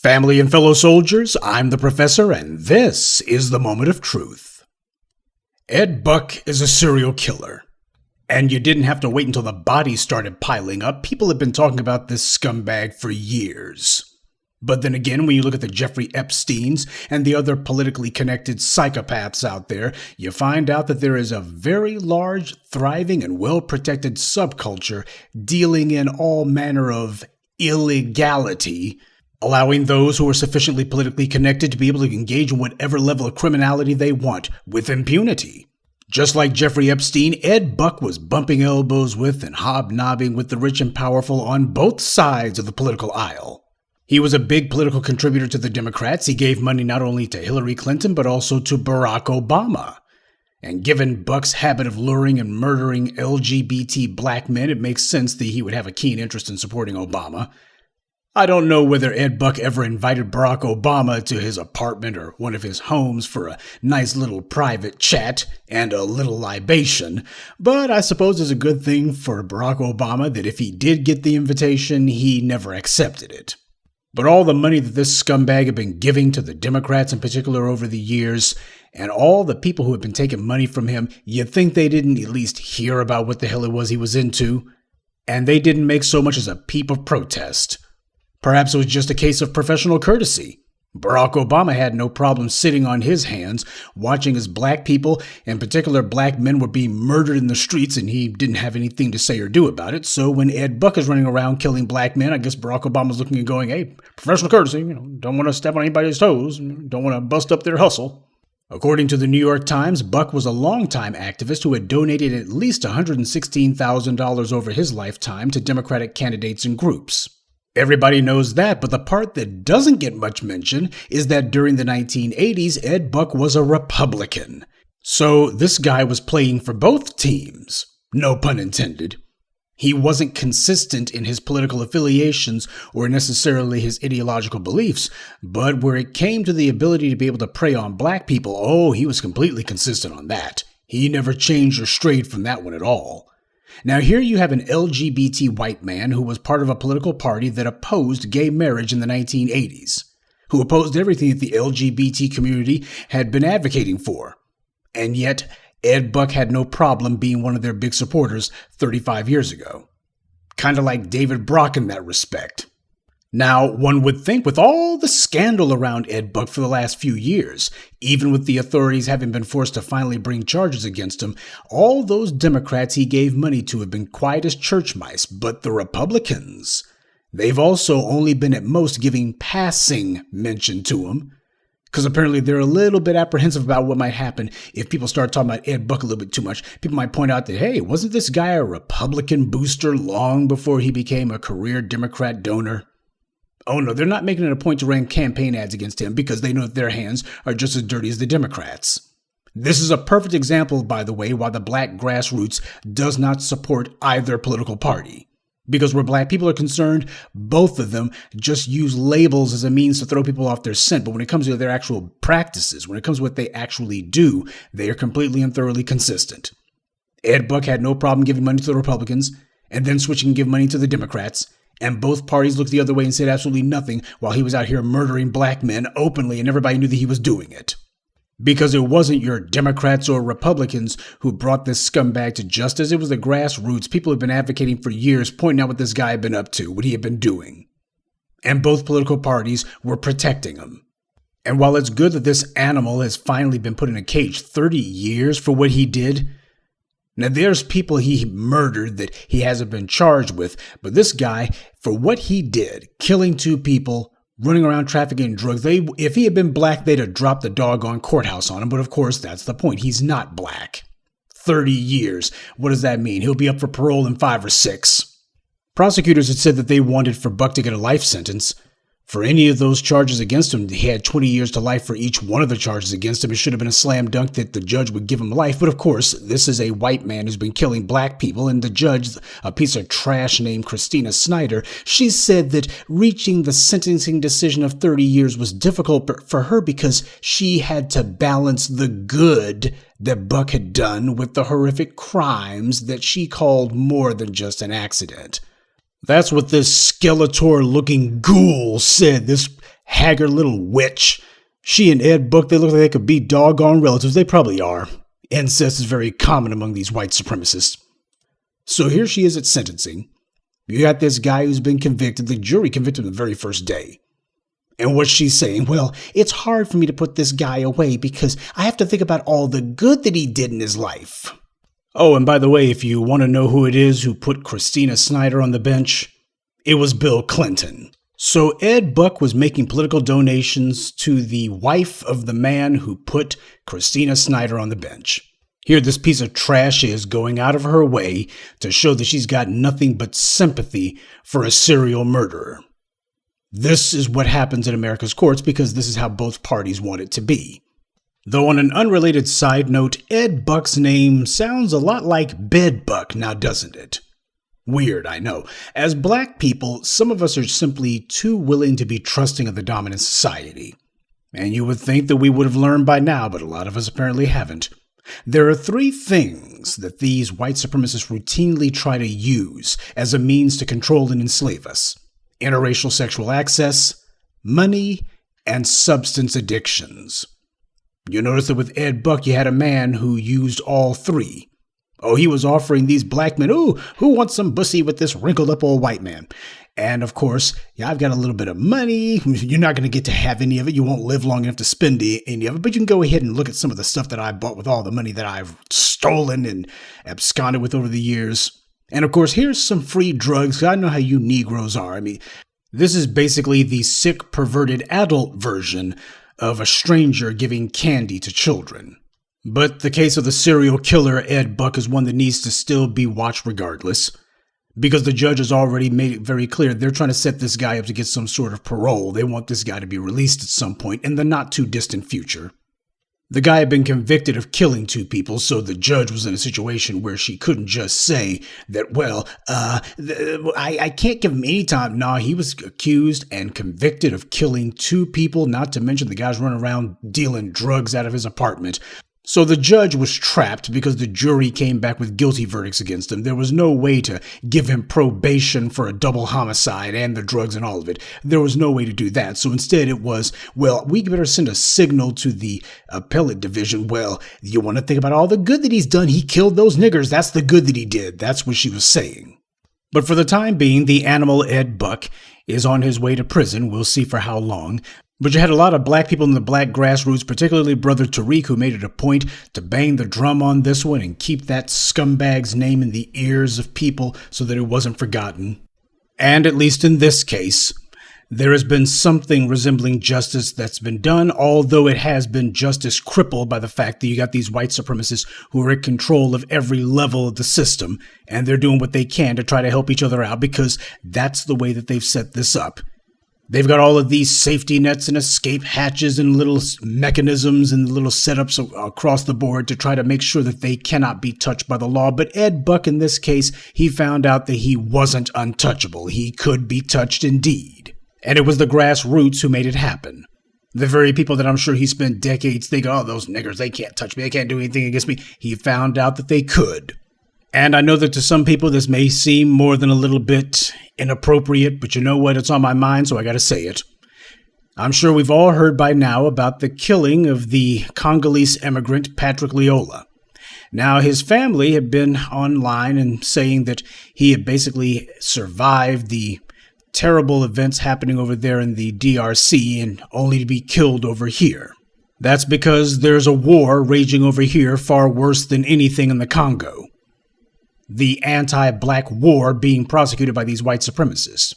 Family and fellow soldiers, I'm the Professor, and this is the Moment of Truth. Ed Buck is a serial killer. And you didn't have to wait until the bodies started piling up. People have been talking about this scumbag for years. But then again, when you look at the Jeffrey Epsteins and the other politically connected psychopaths out there, you find out that there is a very large, thriving, and well-protected subculture dealing in all manner of illegality, allowing those who are sufficiently politically connected to be able to engage in whatever level of criminality they want with impunity. Just like Jeffrey Epstein, Ed Buck was bumping elbows with and hobnobbing with the rich and powerful on both sides of the political aisle. He was a big political contributor to the Democrats. He gave money not only to Hillary Clinton, but also to Barack Obama. And given Buck's habit of luring and murdering LGBT black men, it makes sense that he would have a keen interest in supporting Obama. I don't know whether Ed Buck ever invited Barack Obama to his apartment or one of his homes for a nice little private chat and a little libation, but I suppose it's a good thing for Barack Obama that if he did get the invitation, he never accepted it. But all the money that this scumbag had been giving to the Democrats in particular over the years, and all the people who had been taking money from him, you'd think they didn't at least hear about what the hell it was he was into, and they didn't make so much as a peep of protest. Perhaps it was just a case of professional courtesy. Barack Obama had no problem sitting on his hands, watching as black people, in particular black men, were being murdered in the streets, and he didn't have anything to say or do about it. So when Ed Buck is running around killing black men, I guess Barack Obama's looking and going, hey, professional courtesy, don't want to step on anybody's toes, don't want to bust up their hustle. According to the New York Times, Buck was a longtime activist who had donated at least $116,000 over his lifetime to Democratic candidates and groups. Everybody knows that, but the part that doesn't get much mention is that during the 1980s, Ed Buck was a Republican. So this guy was playing for both teams. No pun intended. He wasn't consistent in his political affiliations or necessarily his ideological beliefs, but where it came to the ability to be able to prey on black people, oh, he was completely consistent on that. He never changed or strayed from that one at all. Now here you have an LGBT white man who was part of a political party that opposed gay marriage in the 1980s, who opposed everything that the LGBT community had been advocating for. And yet, Ed Buck had no problem being one of their big supporters 35 years ago. Kind of like David Brock in that respect. Now, one would think with all the scandal around Ed Buck for the last few years, even with the authorities having been forced to finally bring charges against him, all those Democrats he gave money to have been quiet as church mice, but the Republicans, they've also only been at most giving passing mention to him, because apparently they're a little bit apprehensive about what might happen if people start talking about Ed Buck a little bit too much. People might point out that, hey, wasn't this guy a Republican booster long before he became a career Democrat donor? Oh no, they're not making it a point to run campaign ads against him because they know that their hands are just as dirty as the Democrats. This is a perfect example, by the way, why the black grassroots does not support either political party. Because where black people are concerned, both of them just use labels as a means to throw people off their scent. But when it comes to their actual practices, when it comes to what they actually do, they are completely and thoroughly consistent. Ed Buck had no problem giving money to the Republicans and then switching and give money to the Democrats. And both parties looked the other way and said absolutely nothing while he was out here murdering black men openly, and everybody knew that he was doing it. Because it wasn't your Democrats or Republicans who brought this scumbag to justice. It was the grassroots. People have been advocating for years, pointing out what this guy had been up to, what he had been doing. And both political parties were protecting him. And while it's good that this animal has finally been put in a cage 30 years for what he did, now, there's people he murdered that he hasn't been charged with, but this guy, for what he did, killing two people, running around trafficking drugs, if he had been black, they'd have dropped the doggone courthouse on him, but of course, that's the point. He's not black. 30 years. What does that mean? He'll be up for parole in 5 or 6. Prosecutors had said that they wanted for Buck to get a life sentence. For any of those charges against him, he had 20 years to life for each one of the charges against him. It should have been a slam dunk that the judge would give him life. But of course, this is a white man who's been killing black people. And the judge, a piece of trash named Christina Snyder, she said that reaching the sentencing decision of 30 years was difficult for her because she had to balance the good that Buck had done with the horrific crimes that she called more than just an accident. That's what this Skeletor-looking ghoul said, this haggard little witch. She and Ed Book, they look like they could be doggone relatives. They probably are. Incest is very common among these white supremacists. So here she is at sentencing. You got this guy who's been convicted. The jury convicted him the very first day. And what's she saying? Well, it's hard for me to put this guy away because I have to think about all the good that he did in his life. Oh, and by the way, if you want to know who it is who put Christina Snyder on the bench, it was Bill Clinton. So Ed Buck was making political donations to the wife of the man who put Christina Snyder on the bench. Here this piece of trash is going out of her way to show that she's got nothing but sympathy for a serial murderer. This is what happens in America's courts because this is how both parties want it to be. Though on an unrelated side note, Ed Buck's name sounds a lot like Bed Buck, now doesn't it? Weird, I know. As black people, some of us are simply too willing to be trusting of the dominant society. And you would think that we would have learned by now, but a lot of us apparently haven't. There are 3 things that these white supremacists routinely try to use as a means to control and enslave us: interracial sexual access, money, and substance addictions. You notice that with Ed Buck, you had a man who used all 3. Oh, he was offering these black men, ooh, who wants some pussy with this wrinkled up old white man? And of course, yeah, I've got a little bit of money. You're not going to get to have any of it. You won't live long enough to spend any of it. But you can go ahead and look at some of the stuff that I bought with all the money that I've stolen and absconded with over the years. And of course, here's some free drugs. I know how you Negroes are. I mean, this is basically the sick, perverted adult version of a stranger giving candy to children. But the case of the serial killer Ed Buck is one that needs to still be watched regardless, because the judge has already made it very clear they're trying to set this guy up to get some sort of parole. They want this guy to be released at some point in the not too distant future. The guy had been convicted of killing 2 people, so the judge was in a situation where she couldn't just say that, well, I can't give him any time. No, he was accused and convicted of killing 2 people, not to mention the guy's running around dealing drugs out of his apartment. So the judge was trapped because the jury came back with guilty verdicts against him. There was no way to give him probation for a double homicide and the drugs and all of it. There was no way to do that. So instead it was, well, we better send a signal to the appellate division. Well, you want to think about all the good that he's done. He killed those niggers. That's the good that he did. That's what she was saying. But for the time being, the animal Ed Buck is on his way to prison. We'll see for how long. But you had a lot of black people in the black grassroots, particularly Brother Tariq, who made it a point to bang the drum on this one and keep that scumbag's name in the ears of people so that it wasn't forgotten. And at least in this case, there has been something resembling justice that's been done, although it has been justice crippled by the fact that you got these white supremacists who are in control of every level of the system, and they're doing what they can to try to help each other out because that's the way that they've set this up. They've got all of these safety nets and escape hatches and little mechanisms and little setups across the board to try to make sure that they cannot be touched by the law. But Ed Buck, in this case, he found out that he wasn't untouchable. He could be touched indeed. And it was the grassroots who made it happen. The very people that I'm sure he spent decades thinking, oh, those niggers, they can't touch me. They can't do anything against me. He found out that they could. And I know that to some people this may seem more than a little bit inappropriate, but you know what? It's on my mind, so I got to say it. I'm sure we've all heard by now about the killing of the Congolese immigrant Patrick Lyoya. Now, his family had been online and saying that he had basically survived the terrible events happening over there in the DRC and only to be killed over here. That's because there's a war raging over here far worse than anything in the Congo. The anti-black war being prosecuted by these white supremacists.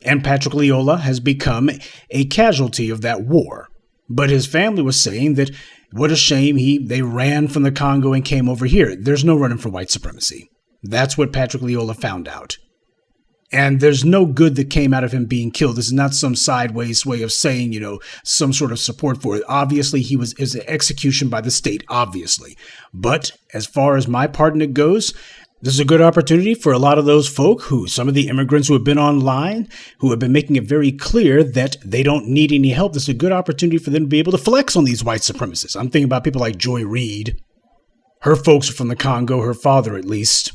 And Patrick Lyoya has become a casualty of that war. But his family was saying that what a shame they ran from the Congo and came over here. There's no running for white supremacy. That's what Patrick Lyoya found out. And there's no good that came out of him being killed. This is not some sideways way of saying, some sort of support for it. Obviously, he was an execution by the state, obviously. But as far as my part in it goes, this is a good opportunity for a lot of those folk some of the immigrants who have been online, who have been making it very clear that they don't need any help. This is a good opportunity for them to be able to flex on these white supremacists. I'm thinking about people like Joy Reid. Her folks are from the Congo, her father at least.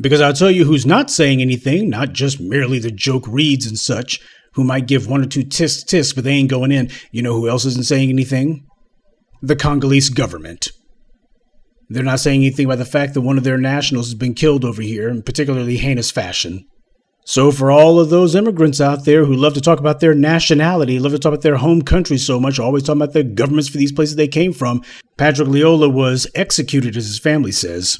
Because I'll tell you who's not saying anything, not just merely the joke reads and such. who might give one or two tisk, but they ain't going in. You know who else isn't saying anything? The Congolese government. They're not saying anything about the fact that one of their nationals has been killed over here in particularly heinous fashion. So for all of those immigrants out there who love to talk about their nationality, love to talk about their home country so much, always talking about the governments for these places they came from, Patrick Lyoya was executed, as his family says.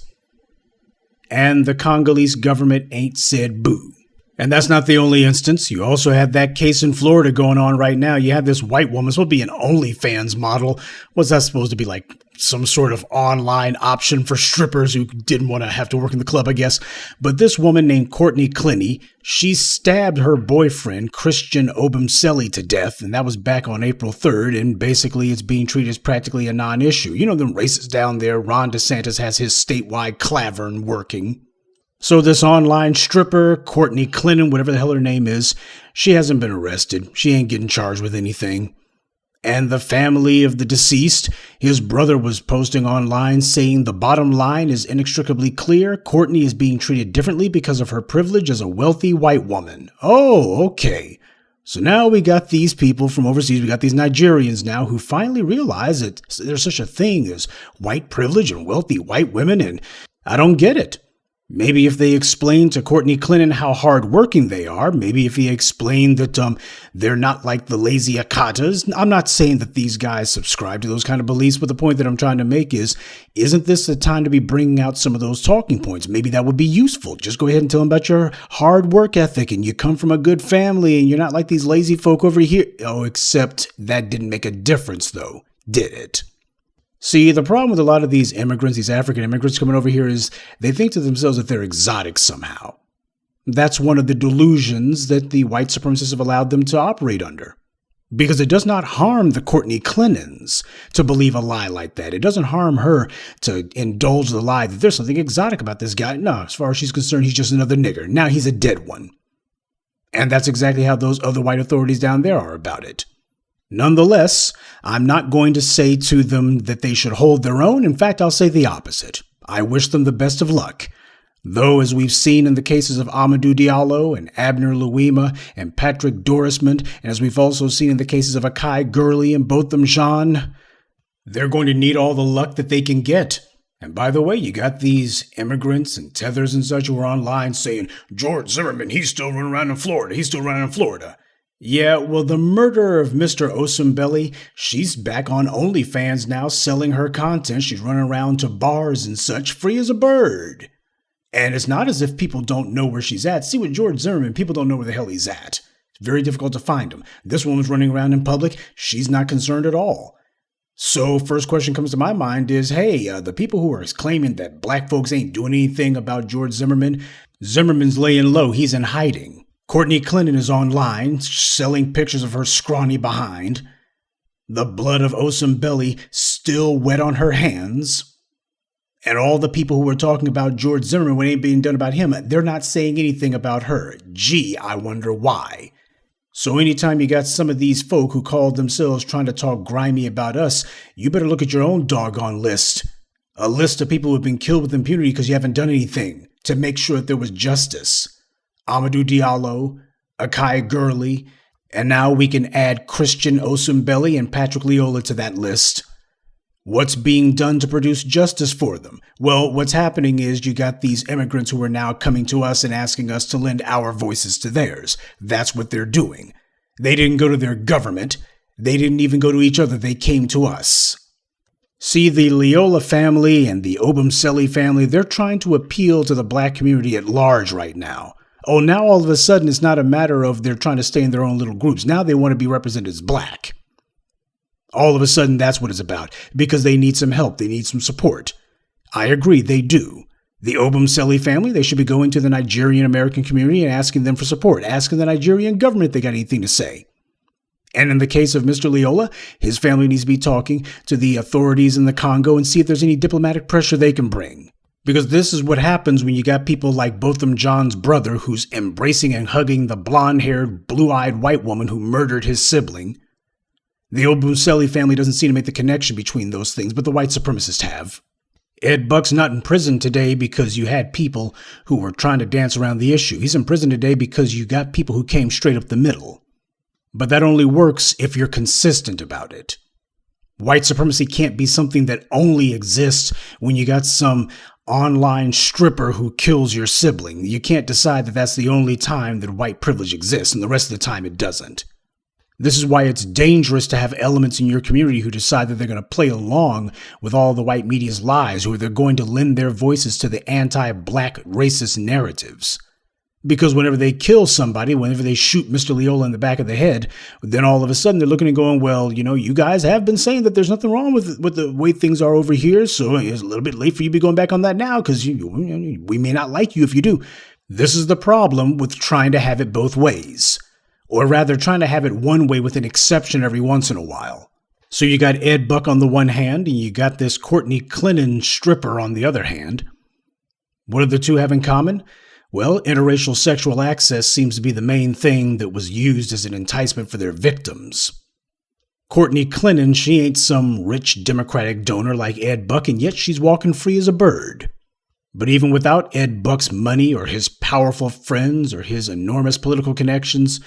And the Congolese government ain't said boo. And that's not the only instance. You also have that case in Florida going on right now. You have this white woman, supposed to be an OnlyFans model. What's that supposed to be, like some sort of online option for strippers who didn't want to have to work in the club, I guess. But this woman named Courtney Clinty, she stabbed her boyfriend, Christian Obumseli, to death. And that was back on April 3rd. And basically it's being treated as practically a non-issue. You know, them racists down there, Ron DeSantis has his statewide clavern working. So this online stripper, Courtney Clinton, whatever the hell her name is, she hasn't been arrested. She ain't getting charged with anything. And the family of the deceased, his brother was posting online saying the bottom line is inextricably clear. Courtney is being treated differently because of her privilege as a wealthy white woman. Oh, okay. So now we got these people from overseas, we got these Nigerians now who finally realize that there's such a thing as white privilege and wealthy white women, and I don't get it. Maybe if they explain to Courtney Clinton how hardworking they are, maybe if he explained that they're not like the lazy Akatas. I'm not saying that these guys subscribe to those kind of beliefs, but the point that I'm trying to make is, isn't this the time to be bringing out some of those talking points? Maybe that would be useful. Just go ahead and tell them about your hard work ethic and you come from a good family and you're not like these lazy folk over here. Oh, except that didn't make a difference though, did it? See, the problem with a lot of these immigrants, these African immigrants coming over here is they think to themselves that they're exotic somehow. That's one of the delusions that the white supremacists have allowed them to operate under. Because it does not harm the Courtney Clintons to believe a lie like that. It doesn't harm her to indulge the lie that there's something exotic about this guy. No, as far as she's concerned, he's just another nigger. Now he's a dead one. And that's exactly how those other white authorities down there are about it. Nonetheless, I'm not going to say to them that they should hold their own. In fact, I'll say the opposite. I wish them the best of luck. Though, as we've seen in the cases of Amadou Diallo and Abner Louima and Patrick Dorismond, and as we've also seen in the cases of Akai Gurley and Botham Jean, they're going to need all the luck that they can get. And by the way, you got these immigrants and tethers and such who are online saying, George Zimmerman, he's still running around in Florida. Yeah, well, the murderer of Mr. Obumseli, she's back on OnlyFans now selling her content. She's running around to bars and such, free as a bird. And it's not as if people don't know where she's at. See, with George Zimmerman, people don't know where the hell he's at. It's very difficult to find him. This woman's running around in public. She's not concerned at all. So first question comes to my mind is, hey, the people who are claiming that black folks ain't doing anything about George Zimmerman, Zimmerman's laying low. He's in hiding. Courtney Clinton is online, selling pictures of her scrawny behind. The blood of Obumseli still wet on her hands. And all the people who were talking about George Zimmerman when it ain't being done about him, they're not saying anything about her. Gee, I wonder why. So anytime you got some of these folk who called themselves trying to talk grimy about us, you better look at your own doggone list. A list of people who have been killed with impunity because you haven't done anything to make sure that there was justice. Amadou Diallo, Akai Gurley, and now we can add Christian Obumseli and Patrick Lyoya to that list. What's being done to produce justice for them? Well, what's happening is you got these immigrants who are now coming to us and asking us to lend our voices to theirs. That's what they're doing. They didn't go to their government. They didn't even go to each other. They came to us. See, the Lyoya family and the Obumseli family, they're trying to appeal to the black community at large right now. Oh, now all of a sudden it's not a matter of they're trying to stay in their own little groups. Now they want to be represented as black. All of a sudden that's what it's about, because they need some help. They need some support. I agree, they do. The Obumseli family, they should be going to the Nigerian American community and asking them for support, asking the Nigerian government if they got anything to say. And in the case of Mr. Lyoya, his family needs to be talking to the authorities in the Congo and see if there's any diplomatic pressure they can bring. Because this is what happens when you got people like Botham Jean's brother who's embracing and hugging the blonde-haired, blue-eyed white woman who murdered his sibling. The Obumseli family doesn't seem to make the connection between those things, but the white supremacists have. Ed Buck's not in prison today because you had people who were trying to dance around the issue. He's in prison today because you got people who came straight up the middle. But that only works if you're consistent about it. White supremacy can't be something that only exists when you got some online stripper who kills your sibling. You can't decide that that's the only time that white privilege exists, and the rest of the time it doesn't. This is why it's dangerous to have elements in your community who decide that they're going to play along with all the white media's lies, or they're going to lend their voices to the anti-black racist narratives. Because whenever they kill somebody, whenever they shoot Mr. Lyoya in the back of the head, then all of a sudden they're looking and going, well, you guys have been saying that there's nothing wrong with the way things are over here, so it's a little bit late for you to be going back on that now, because we may not like you if you do. This is the problem with trying to have it both ways. Or rather, trying to have it one way with an exception every once in a while. So you got Ed Buck on the one hand, and you got this Courtney Clinton stripper on the other hand. What do the two have in common? Well, interracial sexual access seems to be the main thing that was used as an enticement for their victims. Courtney Clinton, she ain't some rich Democratic donor like Ed Buck, and yet she's walking free as a bird. But even without Ed Buck's money or his powerful friends or his enormous political connections,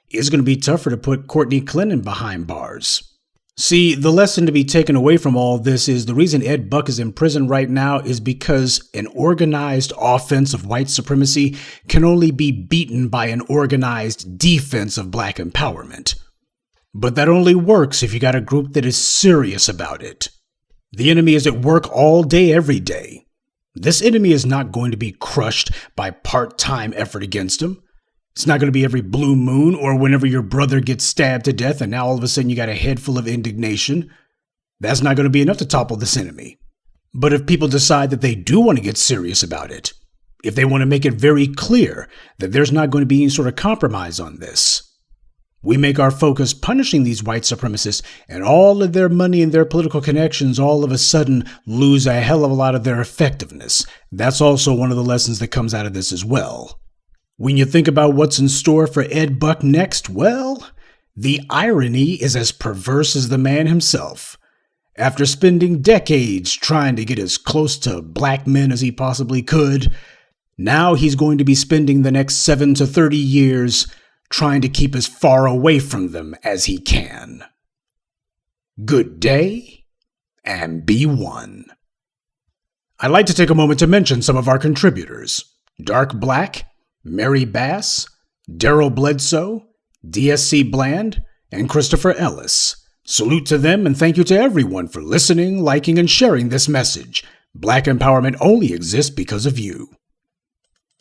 it's going to be tougher to put Courtney Clinton behind bars. See, the lesson to be taken away from all this is the reason Ed Buck is in prison right now is because an organized offense of white supremacy can only be beaten by an organized defense of black empowerment. But that only works if you got a group that is serious about it. The enemy is at work all day, every day. This enemy is not going to be crushed by part-time effort against him. It's not going to be every blue moon or whenever your brother gets stabbed to death and now all of a sudden you got a head full of indignation. That's not going to be enough to topple this enemy. But if people decide that they do want to get serious about it, if they want to make it very clear that there's not going to be any sort of compromise on this, we make our focus punishing these white supremacists, and all of their money and their political connections all of a sudden lose a hell of a lot of their effectiveness. That's also one of the lessons that comes out of this as well. When you think about what's in store for Ed Buck next, well, the irony is as perverse as the man himself. After spending decades trying to get as close to black men as he possibly could, now he's going to be spending the next 7 to 30 years trying to keep as far away from them as he can. Good day, and be one. I'd like to take a moment to mention some of our contributors. Dark Black, Mary Bass, Daryl Bledsoe, DSC Bland, and Christopher Ellis. Salute to them and thank you to everyone for listening, liking, and sharing this message. Black empowerment only exists because of you.